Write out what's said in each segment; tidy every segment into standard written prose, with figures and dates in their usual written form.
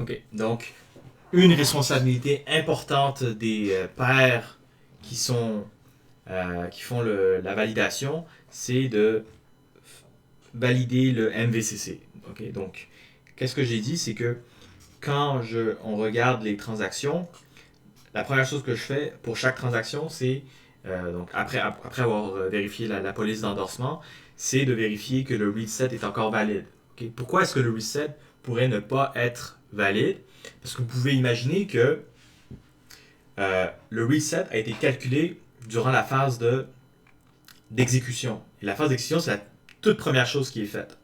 OK. Donc, une responsabilité importante des pairs qui sont qui font la validation, c'est de valider le MVCC. OK? Donc, qu'est-ce que j'ai dit? C'est que quand on regarde les transactions, la première chose que je fais pour chaque transaction, c'est, donc après avoir vérifié la police d'endorsement, c'est de vérifier que le reset est encore valide. OK? Pourquoi est-ce que le reset pourrait ne pas être valide? Parce que vous pouvez imaginer que le reset a été calculé durant la phase d'exécution. Et la phase d'exécution, c'est la toute première chose qui est faite.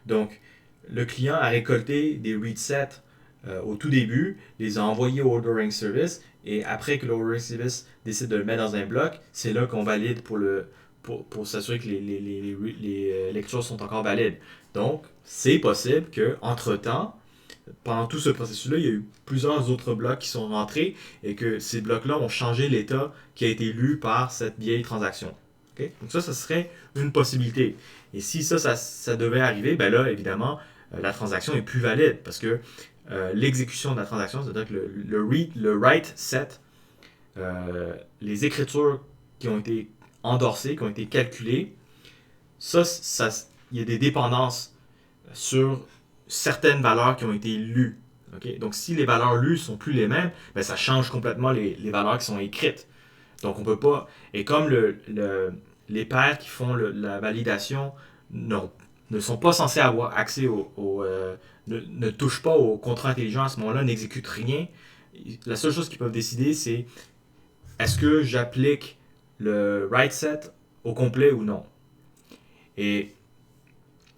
Donc, le client a récolté des resets au tout début, les a envoyés au ordering service, et après que le ordering service décide de le mettre dans un bloc, c'est là qu'on valide pour s'assurer que les lectures sont encore valides. Donc, c'est possible qu'entre-temps, pendant tout ce processus-là, il y a eu plusieurs autres blocs qui sont rentrés et que ces blocs-là ont changé l'état qui a été lu par cette vieille transaction. Okay? Donc ça serait une possibilité. Et si ça devait arriver, ben là, évidemment, la transaction est plus valide parce que l'exécution de la transaction, c'est-à-dire que le write set, les écritures qui ont été endorsées, qui ont été calculées, il y a des dépendances sur certaines valeurs qui ont été lues. Okay? Donc, si les valeurs lues sont plus les mêmes, ben, ça change complètement les valeurs qui sont écrites. Donc, on peut pas. Et comme les pairs qui font la validation ne sont pas censés avoir accès ne touchent pas au contrat intelligent à ce moment-là, n'exécutent rien. La seule chose qu'ils peuvent décider, c'est est-ce que j'applique le write set au complet ou non. Et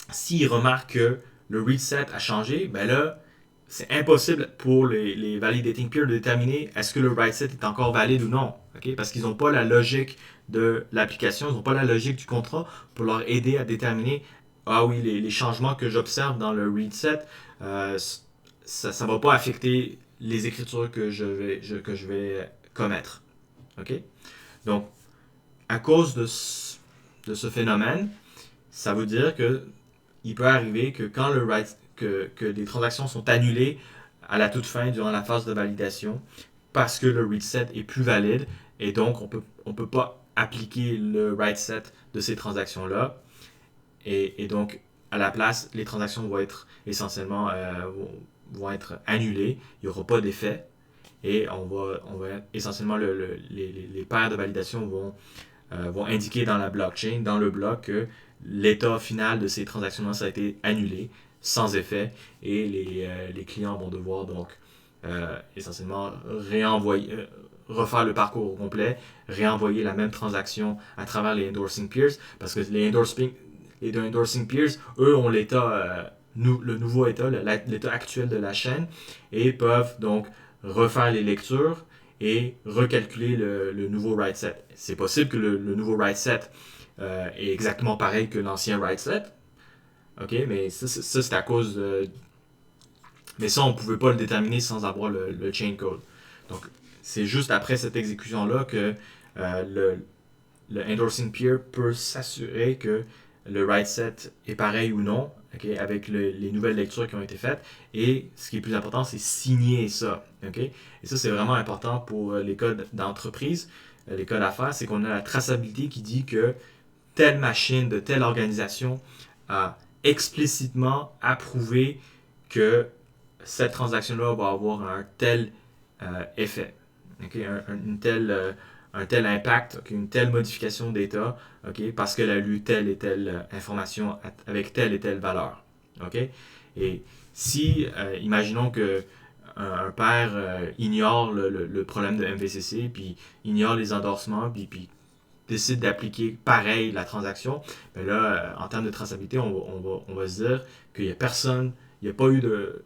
s'ils remarquent que le read set a changé, ben là, c'est impossible pour les validating peers de déterminer est-ce que le write set est encore valide ou non. Okay? Parce qu'ils n'ont pas la logique de l'application, ils n'ont pas la logique du contrat pour leur aider à déterminer ah oui, les changements que j'observe dans le read set, ça ne va pas affecter les écritures que je vais commettre. Okay? Donc, à cause de ce phénomène, ça veut dire que il peut arriver que quand que des transactions sont annulées à la toute fin durant la phase de validation parce que le read set est plus valide et donc on peut pas appliquer le write set de ces transactions là et donc à la place les transactions vont être essentiellement vont être annulées, il n'y aura pas d'effet et on va essentiellement les paires de validation vont indiquer dans la blockchain, dans le bloc, que l'état final de ces transactions-là, ça a été annulé, sans effet, et les clients vont devoir donc essentiellement refaire le parcours au complet, réenvoyer la même transaction à travers les endorsing peers, parce que les endorsing peers, eux, ont l'état, le nouveau état, l'état actuel de la chaîne, et peuvent donc refaire les lectures et recalculer le nouveau write set. C'est possible que le nouveau write set est exactement pareil que l'ancien write set. OK, mais ça c'est à cause de. Mais ça, on ne pouvait pas le déterminer sans avoir le chain code. Donc, c'est juste après cette exécution-là que le endorsing peer peut s'assurer que le write set est pareil ou non, okay, avec les nouvelles lectures qui ont été faites. Et ce qui est plus important, c'est signer ça. Okay? Et ça, c'est vraiment important pour les codes d'entreprise, les codes d'affaires, c'est qu'on a la traçabilité qui dit que telle machine de telle organisation a explicitement approuvé que cette transaction-là va avoir un tel effet, okay? Un tel impact, okay? Une telle modification d'état, okay? Parce qu'elle a lu telle et telle information avec telle et telle valeur. Okay? Et si, imaginons que un père ignore le problème de MVCC, puis ignore les endorsements, puis décide d'appliquer pareil la transaction, ben là, en termes de traçabilité, on va se dire qu'il n'y a personne, il n'y a pas eu de.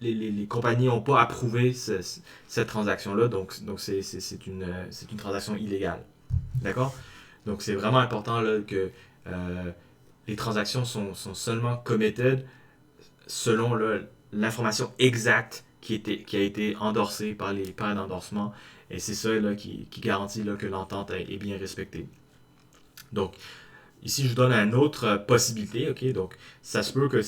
Les compagnies n'ont pas approuvé cette transaction-là, donc c'est une transaction illégale. D'accord? Donc c'est vraiment important là, que les transactions sont seulement committed selon l'information exacte qui a été endorsée par les pairs d'endorsement. Et c'est ça là, qui garantit là, que l'entente est bien respectée. Donc, ici, je vous donne une autre possibilité. Okay? Donc, ça se peut que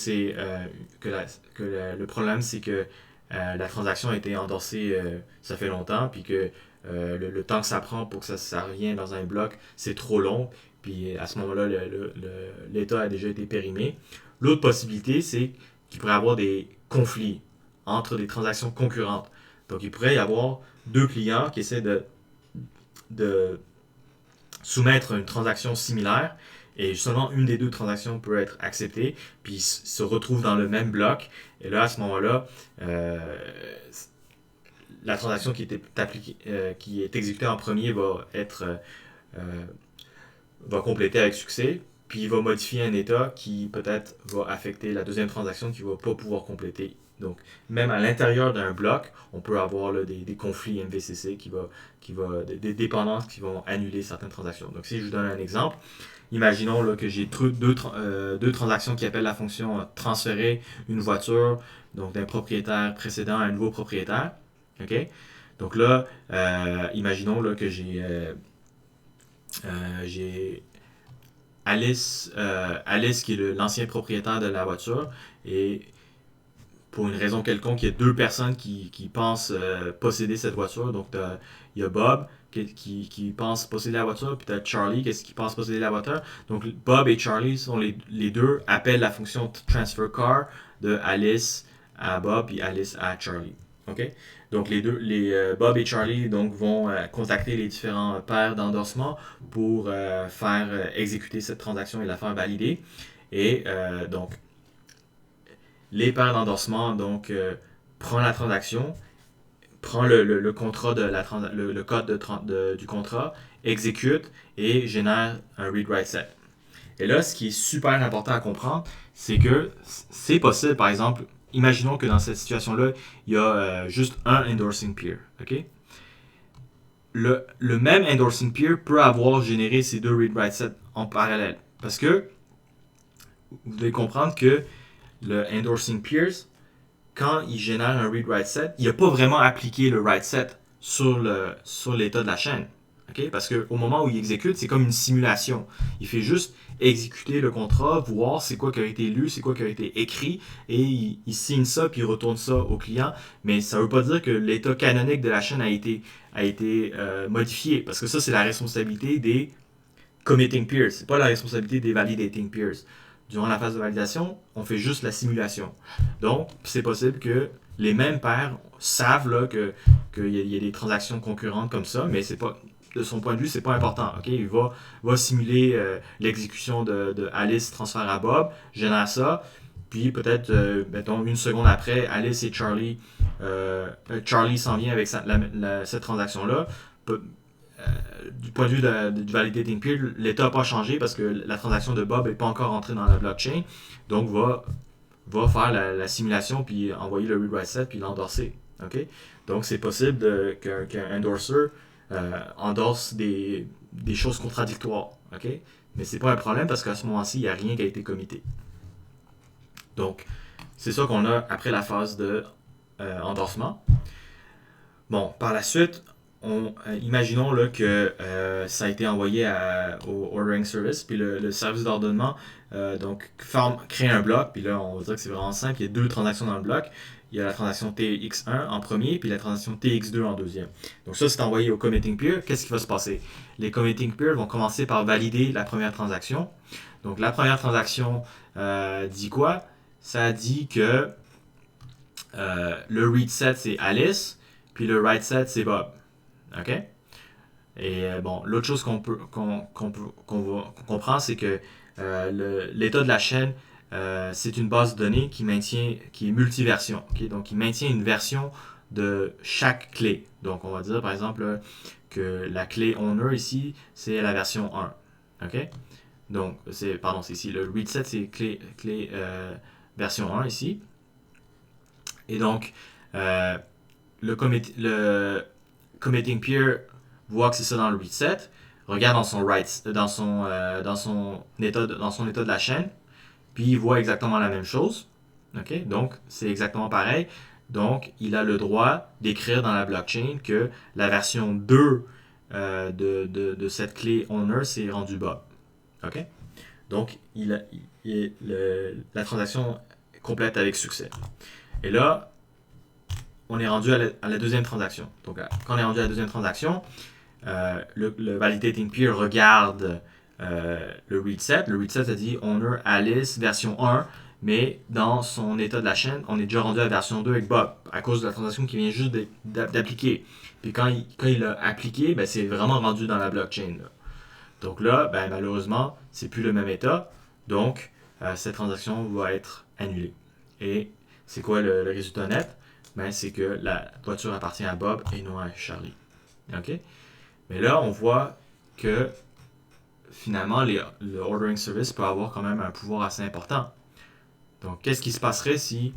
le problème, c'est que la transaction a été endorsée, ça fait longtemps, puis que le temps que ça prend pour que ça revienne dans un bloc, c'est trop long, puis à ce moment-là, l'état a déjà été périmé. L'autre possibilité, c'est qu'il pourrait y avoir des conflits entre des transactions concurrentes. Donc, il pourrait y avoir deux clients qui essaient de soumettre une transaction similaire et seulement une des deux transactions peut être acceptée, puis se retrouve dans le même bloc. Et là, à ce moment-là, la transaction qui est exécutée en premier va compléter avec succès, puis il va modifier un état qui peut-être va affecter la deuxième transaction qui ne va pas pouvoir compléter. Donc, même à l'intérieur d'un bloc, on peut avoir là, des conflits MVCC des dépendances qui vont annuler certaines transactions. Donc, si je vous donne un exemple, imaginons là, que j'ai deux transactions qui appellent la fonction transférer une voiture donc d'un propriétaire précédent à un nouveau propriétaire. OK? Donc là, imaginons là, que j'ai Alice qui est l'ancien propriétaire de la voiture et pour une raison quelconque, il y a deux personnes qui pensent posséder cette voiture. Donc, il y a Bob qui pense posséder la voiture, puis tu as Charlie qui pense posséder la voiture. Donc, Bob et Charlie sont les deux appellent la fonction transfer car de Alice à Bob et Alice à Charlie. OK? Donc, Bob et Charlie donc, vont contacter les différents pairs d'endorsement pour faire exécuter cette transaction et la faire valider. Et donc, les pairs d'endorsement donc prend la transaction, prend le contrat le code du contrat, exécute et génère un read-write set. Et là, ce qui est super important à comprendre, c'est que c'est possible, par exemple, imaginons que dans cette situation-là, il y a juste un endorsing peer. Okay? Le même endorsing peer peut avoir généré ces deux read-write sets en parallèle. Parce que vous devez comprendre que le endorsing peers, quand il génère un read-write set, il n'a pas vraiment appliqué le write set sur l'état de la chaîne. Okay? Parce qu'au moment où il exécute, c'est comme une simulation. Il fait juste exécuter le contrat, voir c'est quoi qui a été lu, c'est quoi qui a été écrit, et il signe ça, puis il retourne ça au client. Mais ça ne veut pas dire que l'état canonique de la chaîne a été modifié, parce que ça, c'est la responsabilité des committing peers. C'est pas la responsabilité des validating peers. Durant la phase de validation, on fait juste la simulation. Donc, c'est possible que les mêmes pairs savent qu'il y a des transactions concurrentes comme ça, mais c'est pas, de son point de vue, c'est pas important. Okay? Il va simuler l'exécution de Alice transfert à Bob, génère ça, puis peut-être, mettons, une seconde après, Alice et Charlie s'en vient avec cette transaction-là. Du point de vue du validating peer, l'état n'a pas changé parce que la transaction de Bob n'est pas encore entrée dans la blockchain. Donc, va faire la simulation, puis envoyer le read-write set, puis l'endorser. Okay? Donc, c'est possible qu'un endorser endorse des choses contradictoires. Okay? Mais ce n'est pas un problème parce qu'à ce moment-ci, il n'y a rien qui a été commité. Donc, c'est ça qu'on a après la phase de endorsement. Bon, par la suite, imaginons là, que ça a été envoyé au ordering service, puis le service d'ordonnement crée un bloc, puis là on va dire que c'est vraiment simple, il y a deux transactions dans le bloc, il y a la transaction TX1 en premier, puis la transaction TX2 en deuxième. Donc ça c'est envoyé au committing peer, qu'est-ce qui va se passer? Les committing peers vont commencer par valider la première transaction. Donc la première transaction dit quoi? Ça dit que le read set c'est Alice, puis le write set c'est Bob. OK? Et bon, l'autre chose qu'on comprend, c'est que l'état de la chaîne, c'est une base de données qui est multiversion. Okay? Donc, il maintient une version de chaque clé. Donc, on va dire, par exemple, que la clé owner ici, c'est la version 1. OK? Donc, c'est ici. Le read set, c'est clé version 1 ici. Et donc, le committing peer voit que c'est ça dans le reset, regarde dans son état de la chaîne, puis il voit exactement la même chose. Okay? Donc, c'est exactement pareil. Donc, il a le droit d'écrire dans la blockchain que la version 2 de cette clé owner s'est rendue Bob. Okay? Donc, la transaction complète avec succès. Et là, on est rendu à la deuxième transaction. Donc, quand on est rendu à la deuxième transaction, le validating peer regarde le read set. Le read set a dit owner Alice version 1, mais dans son état de la chaîne, on est déjà rendu à la version 2 avec Bob, à cause de la transaction qui vient juste d'appliquer. Puis quand il l'a appliqué, ben, c'est vraiment rendu dans la blockchain. Là. Donc là, ben, malheureusement, c'est plus le même état. Donc, cette transaction va être annulée. Et c'est quoi le résultat net? Ben, c'est que la voiture appartient à Bob et non à Charlie. OK? Mais là, on voit que finalement, le ordering service peut avoir quand même un pouvoir assez important. Donc, qu'est-ce qui se passerait si,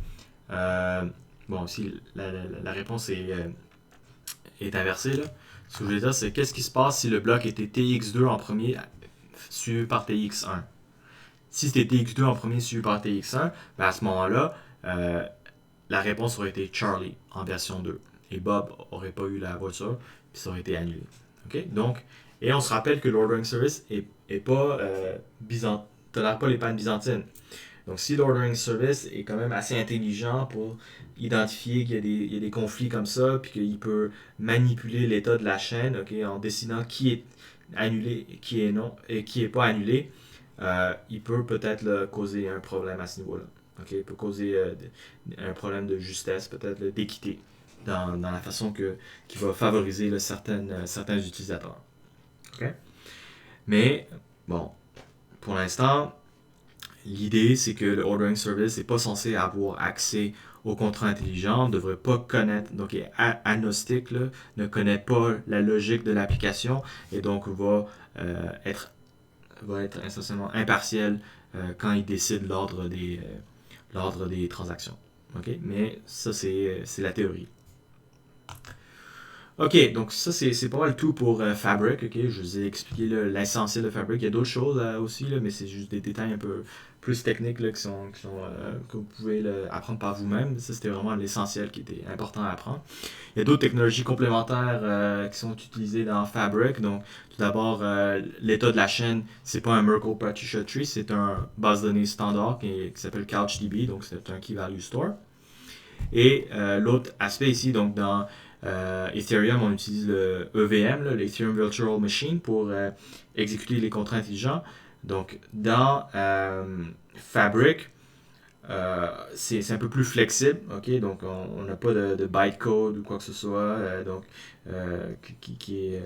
si la réponse est inversée, là? Ce que je veux dire, c'est qu'est-ce qui se passe si le bloc était TX2 en premier, suivi par TX1? Si c'était TX2 en premier, suivi par TX1, ben à ce moment-là, la réponse aurait été Charlie en version 2. Et Bob n'aurait pas eu la voiture, puis ça aurait été annulé. Okay? Donc, et on se rappelle que l'ordering service est pas tolère pas les pannes byzantines. Donc, si l'ordering service est quand même assez intelligent pour identifier qu'il y a des conflits comme ça, puis qu'il peut manipuler l'état de la chaîne, okay, en décidant qui est annulé, qui est non, et qui est pas annulé, il peut peut-être causer un problème à ce niveau-là. Okay? Il peut causer un problème de justesse, peut-être d'équité, dans la façon qui va favoriser certains utilisateurs. Okay? Mais, bon, pour l'instant, l'idée, c'est que le ordering service n'est pas censé avoir accès au contrat intelligent, ne devrait pas connaître, donc est agnostique, là, ne connaît pas la logique de l'application et donc va être essentiellement impartiel quand il décide l'ordre des transactions. Okay? Mais ça, c'est la théorie. Ok, donc ça c'est pas mal tout pour Fabric. Ok, je vous ai expliqué l'essentiel de Fabric. Il y a d'autres choses aussi, là, mais c'est juste des détails un peu plus techniques là, que vous pouvez apprendre par vous-même. Ça c'était vraiment l'essentiel qui était important à apprendre. Il y a d'autres technologies complémentaires qui sont utilisées dans Fabric. Donc tout d'abord, l'état de la chaîne, c'est pas un Merkle Partition Tree, c'est un base de données standard qui s'appelle CouchDB, donc c'est un Key Value Store. Et l'autre aspect ici, donc dans Ethereum, on utilise le EVM, l'Ethereum Virtual Machine, pour exécuter les contrats intelligents. Donc, dans Fabric, c'est un peu plus flexible, ok? Donc, on n'a pas de bytecode ou quoi que ce soit, qui est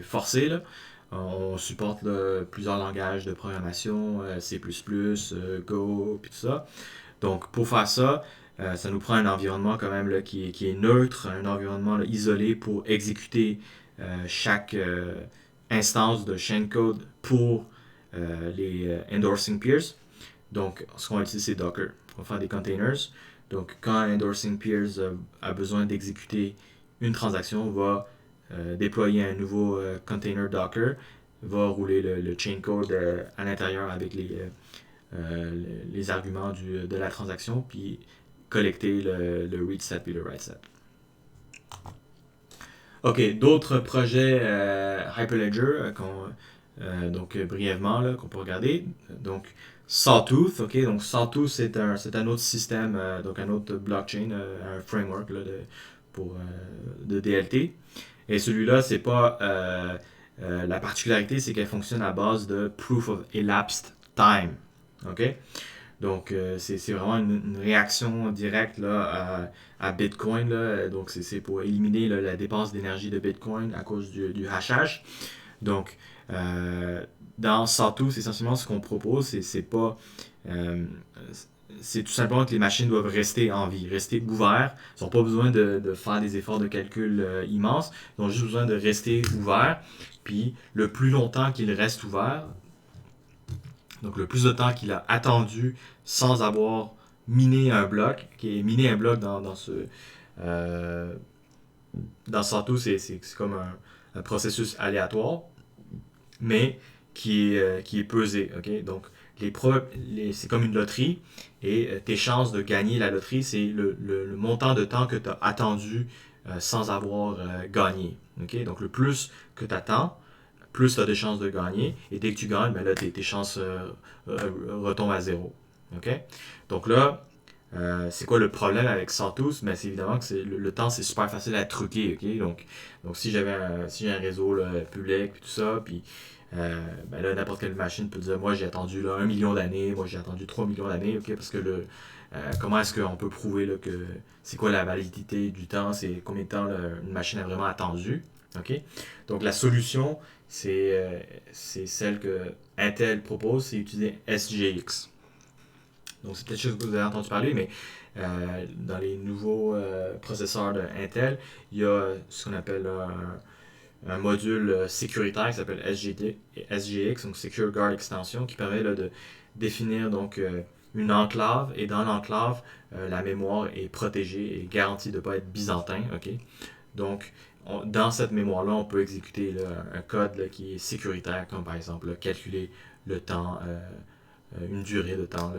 forcé, là. On supporte plusieurs langages de programmation, C++, Go, puis tout ça. Donc, pour faire ça, ça nous prend un environnement quand même là, qui est neutre, un environnement là, isolé pour exécuter chaque instance de chain code pour les endorsing peers. Donc, ce qu'on va utiliser, c'est Docker. On va faire des containers. Donc, quand un endorsing peers a besoin d'exécuter une transaction, on va déployer un nouveau container Docker, va rouler le chain code à l'intérieur avec les arguments de la transaction, puis collecter le read set puis le write set. Ok, d'autres projets Hyperledger donc brièvement là, qu'on peut regarder. Donc Sawtooth, ok, donc Sawtooth c'est un autre système, donc un autre blockchain, un framework là, de DLT. Et celui-là, c'est pas la particularité, c'est qu'elle fonctionne à base de proof of elapsed time. Ok? Donc, c'est vraiment une réaction directe là, à Bitcoin. Là. Donc, c'est pour éliminer là, la dépense d'énergie de Bitcoin à cause du hachage. Donc, dans Sawtooth, essentiellement, ce qu'on propose, c'est pas... c'est tout simplement que les machines doivent rester en vie, rester ouvertes. Ils n'ont pas besoin de faire des efforts de calcul immenses. Ils ont juste besoin de rester ouverts. Puis, le plus longtemps qu'ils restent ouverts, donc le plus de temps qu'il a attendu sans avoir miné un bloc, qui est miné un bloc dans Sawtooth, c'est comme un processus aléatoire, mais qui est pesé. Okay? Donc c'est comme une loterie, et tes chances de gagner la loterie, c'est le montant de temps que tu as attendu sans avoir gagné. Okay? Donc le plus que tu attends, plus tu as de chances de gagner. Et dès que tu gagnes, ben là, tes chances retombent à zéro. Okay? Donc là, c'est quoi le problème avec Sawtooth? Ben, c'est évidemment que le temps, c'est super facile à truquer, ok? Donc si si j'ai un réseau là, public, puis tout ça, puis ben là, n'importe quelle machine peut dire, moi j'ai attendu là, 1 million d'années, moi j'ai attendu 3 millions d'années, ok? Parce que comment est-ce qu'on peut prouver là, que c'est quoi la validité du temps, c'est combien de temps là, une machine a vraiment attendu, ok? Donc la solution, c'est celle que Intel propose, c'est utiliser SGX. Donc, c'est peut-être chose que vous avez entendu parler, mais dans les nouveaux processeurs de Intel, il y a ce qu'on appelle un module sécuritaire qui s'appelle SGX, donc Secure Guard Extension, qui permet là, de définir donc, une enclave, et dans l'enclave, la mémoire est protégée et garantie de ne pas être byzantin. Okay? Donc, dans cette mémoire-là, on peut exécuter là, un code là, qui est sécuritaire, comme par exemple là, calculer le temps, une durée de temps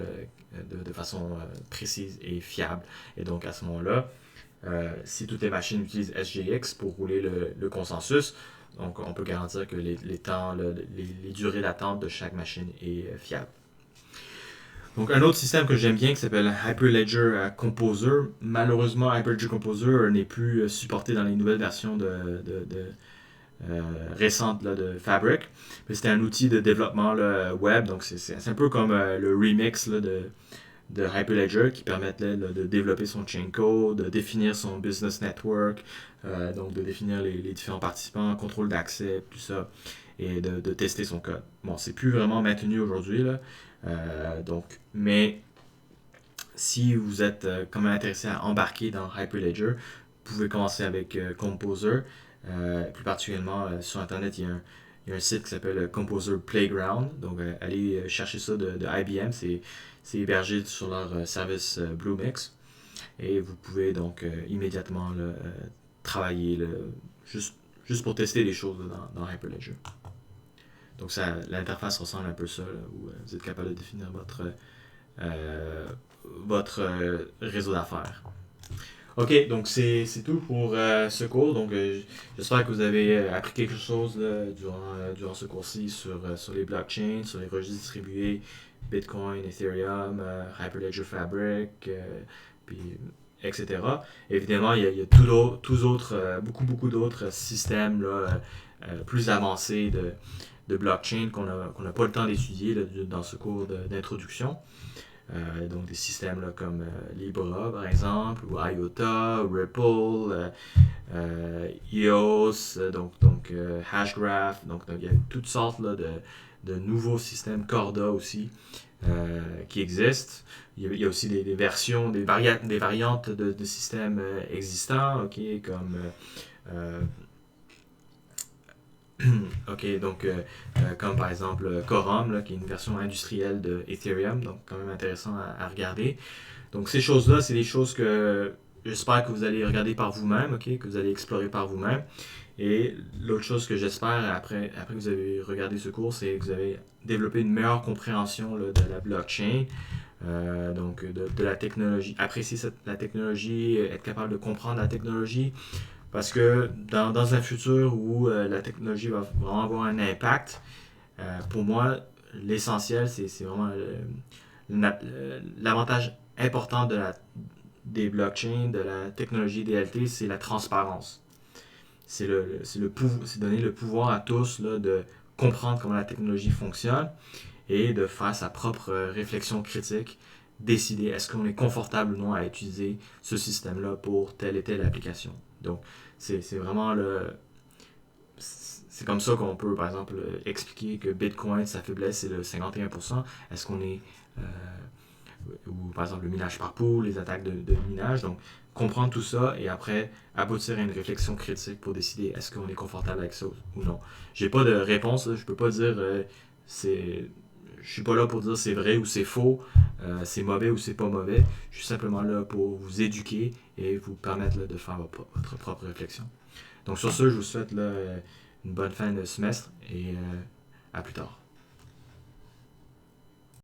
de façon précise et fiable. Et donc à ce moment-là, si toutes les machines utilisent SGX pour rouler le consensus, donc on peut garantir que les temps, les durées d'attente de chaque machine est fiable. Donc un autre système que j'aime bien qui s'appelle Hyperledger Composer. Malheureusement, Hyperledger Composer n'est plus supporté dans les nouvelles versions récente là, de Fabric. C'était un outil de développement là, web, donc c'est un peu comme le remix là, de Hyperledger qui permettait là, de développer son chain code, de définir son business network, donc de définir les différents participants, contrôle d'accès, tout ça, et de tester son code. Bon, c'est plus vraiment maintenu aujourd'hui, là, mais si vous êtes quand même intéressé à embarquer dans Hyperledger, vous pouvez commencer avec Composer. Plus particulièrement, sur Internet, il y a un site qui s'appelle Composer Playground. Donc, allez chercher ça de IBM. C'est hébergé sur leur service Bluemix. Et vous pouvez donc immédiatement là, travailler là, juste pour tester les choses là, dans Hyperledger. Donc, l'interface ressemble un peu à ça, là, où vous êtes capable de définir votre réseau d'affaires. Ok, donc c'est tout pour ce cours. Donc j'espère que vous avez appris quelque chose là, durant ce cours-ci sur les blockchains, sur les registres distribués, Bitcoin, Ethereum, Hyperledger Fabric, puis, etc. Évidemment, il y a beaucoup d'autres systèmes là, plus avancés de blockchain qu'on n'a pas le temps d'étudier là, dans ce cours d'introduction. Donc des systèmes là, comme Libra par exemple, ou IOTA, ou Ripple, EOS, donc Hashgraph, donc il y a toutes sortes là, de nouveaux systèmes Corda aussi qui existent. Il y a aussi des versions, des variantes de systèmes existants, okay, comme ok, donc comme par exemple Quorum, là, qui est une version industrielle de Ethereum, donc quand même intéressant à regarder. Donc ces choses-là, c'est des choses que j'espère que vous allez regarder par vous-même, okay, que vous allez explorer par vous-même. Et l'autre chose que j'espère après que vous avez regardé ce cours, c'est que vous avez développé une meilleure compréhension là, de la blockchain, donc de la technologie, apprécier la technologie, être capable de comprendre la technologie. Parce que dans un futur où la technologie va vraiment avoir un impact, pour moi, l'essentiel, c'est vraiment l'avantage important des blockchains, de la technologie DLT, c'est la transparence. C'est donner le pouvoir à tous là, de comprendre comment la technologie fonctionne et de faire sa propre réflexion critique, décider est-ce qu'on est confortable ou non à utiliser ce système-là pour telle et telle application. Donc, c'est vraiment c'est comme ça qu'on peut, par exemple, expliquer que Bitcoin, sa faiblesse, c'est le 51%. Est-ce qu'on est... ou par exemple le minage par pool, les attaques de minage. Donc, comprendre tout ça et après aboutir à une réflexion critique pour décider est-ce qu'on est confortable avec ça ou non. J'ai pas de réponse, là. Je peux pas dire je suis pas là pour dire c'est vrai ou c'est faux, c'est mauvais ou c'est pas mauvais. Je suis simplement là pour vous éduquer et vous permettre là, de faire votre propre réflexion. Donc sur ce, je vous souhaite là, une bonne fin de semestre et à plus tard.